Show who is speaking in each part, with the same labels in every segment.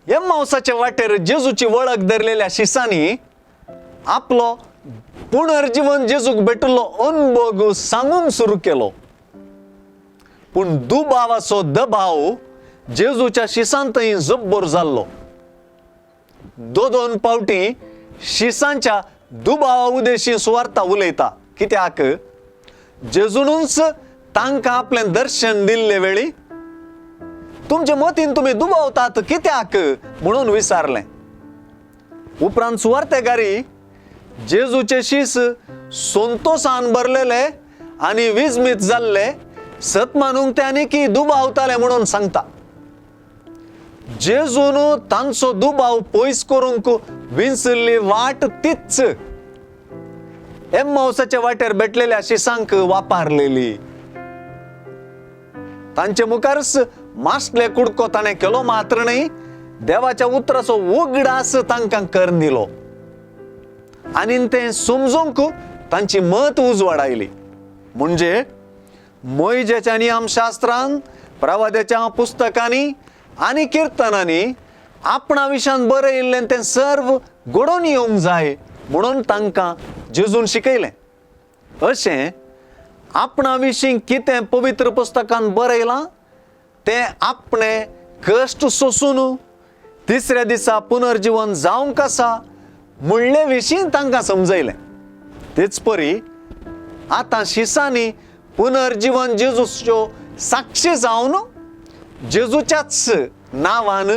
Speaker 1: एम्माउसाच्या वाटेर जेजूची वळख धरलेल्या शिसांनी आपलो पुनर्जीवन जेजूक भेटलो अनुभव सांगून सुरू केलो. पण दुबावाचो दबाव जेजूच्या शिसांतही जब्बर जाल्लो. दोन पावटी शिसांच्या दुबावा उदेशी सुवार्ता उलयता. कित्याक जेजूनच तांकां आपलें दर्शन दिल्ले वेळी तुमचे मतीन तुम्ही दुबावतात कित्याक म्हणून विचारलें. उपरांत सुवार्तेगारी जेजूचे शिस संतोषान भरलेले आनी विस्मित जाल्ले सत मानूंक त्यांनी की दुबावताले म्हणून सांगता. जेजून तांचो दुबाव पयस करूंक विंचरली वाट तीच एम्माउसाच्या वाटेर भेटलेल्या शिसांक वापारलेली. तांचे मुखारच मास्टले कुडको ताणें केलो मात्र नाही, देवाच्या उतराचो उगडास तांकां करून दिलो आनी ते समजूंक तांची मत उजवाडायली. म्हणजे मोइजेच्या नियमशास्त्रांत, प्रवाद्याच्या पुस्तकांनी आनी किर्तनांनी आपणा विशयान बरयिल्लें तें सर्व घडोवन येवंक जाय म्हणून तांकां जेजून शिकयलें. अशें आपणा विशीं कितें पवित्र पुस्तकांत बरयलां तें आपणे कश्ट सोसून तिसऱ्या दिसा पुनर्जीवन जावंक आसा म्हणले विशीं तांकां समजयलें. तेच परी आतां शिसांनी पुनर्जीवन जेजूच्यो साक्षी जावन जेजूच्याच नांवान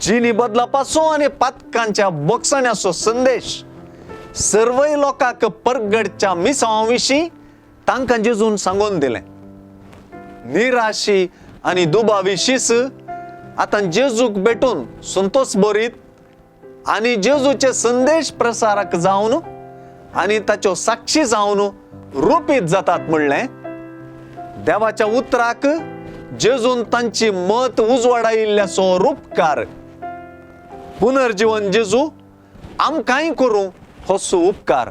Speaker 1: जिणी बदलापाचो आनी पातकांच्या बोगसण्याचो संदेश सर्वय लोकांक परगडच्या मिसांवा विशीं तांकां जेजून सांगून दिलें. निराशी आनी दुबावी शिस आतां जेजूक भेटून संतोष भरीत आनी जेजूचे संदेश प्रसारक जावन आनी ताच्यो साक्षी जावन रुपीत जातात म्हणलें. देवाच्या उतराक जेजून तांची मत उजवाडायिल्ल्याचो उपकार पुनर्जीवन जेजू आमकांय करूं होसो उपकार.